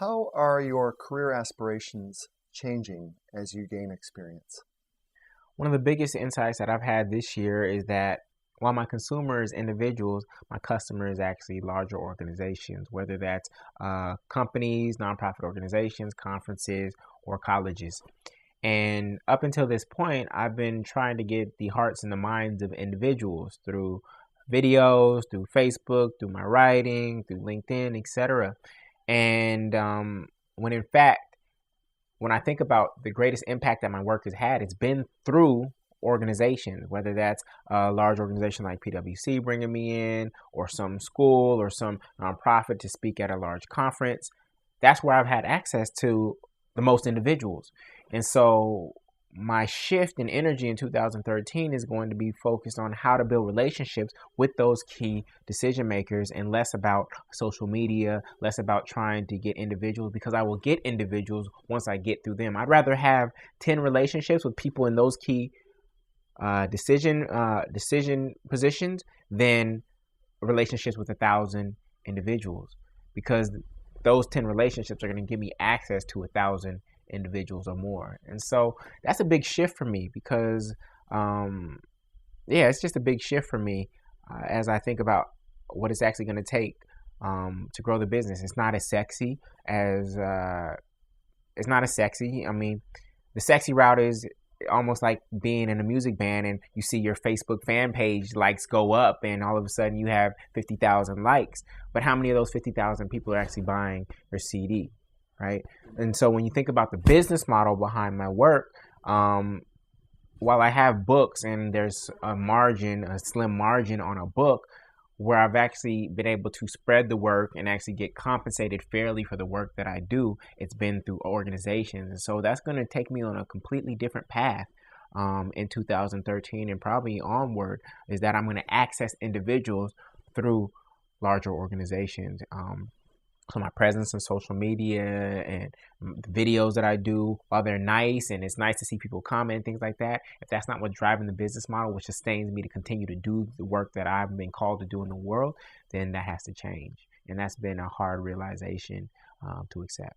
how are your career aspirations changing as you gain experience? One of the biggest insights that I've had this year is that while my consumer is individuals, my customer is actually larger organizations, whether that's companies, nonprofit organizations, conferences, or colleges. And up until this point, I've been trying to get the hearts and the minds of individuals through videos, through Facebook, through my writing, through LinkedIn, etc. And when in fact, when I think about the greatest impact that my work has had, it's been through organizations, whether that's a large organization like PwC bringing me in, or some school or some nonprofit to speak at a large conference. That's where I've had access to the most individuals. And so my shift in energy in 2013 is going to be focused on how to build relationships with those key decision makers, and less about social media, less about trying to get individuals, because I will get individuals once I get through them. I'd rather have 10 relationships with people in those key decision positions than relationships with 1,000 individuals, because those 10 relationships are going to give me access to 1,000 individuals or more. And so that's a big shift for me, because it's just a big shift for me as I think about what it's actually going to take to grow the business. It's not as sexy as I mean, the sexy route is almost like being in a music band and you see your Facebook fan page likes go up and all of a sudden you have 50,000 likes. But how many of those 50,000 people are actually buying your CD, right? And so when you think about the business model behind my work, while I have books and there's a slim margin on a book, where I've actually been able to spread the work and actually get compensated fairly for the work that I do, it's been through organizations. And so that's going to take me on a completely different path in 2013 and probably onward, is that I'm going to access individuals through larger organizations. So my presence on social media and the videos that I do, while they're nice and it's nice to see people comment and things like that, if that's not what's driving the business model, which sustains me to continue to do the work that I've been called to do in the world, then that has to change. And that's been a hard realization to accept.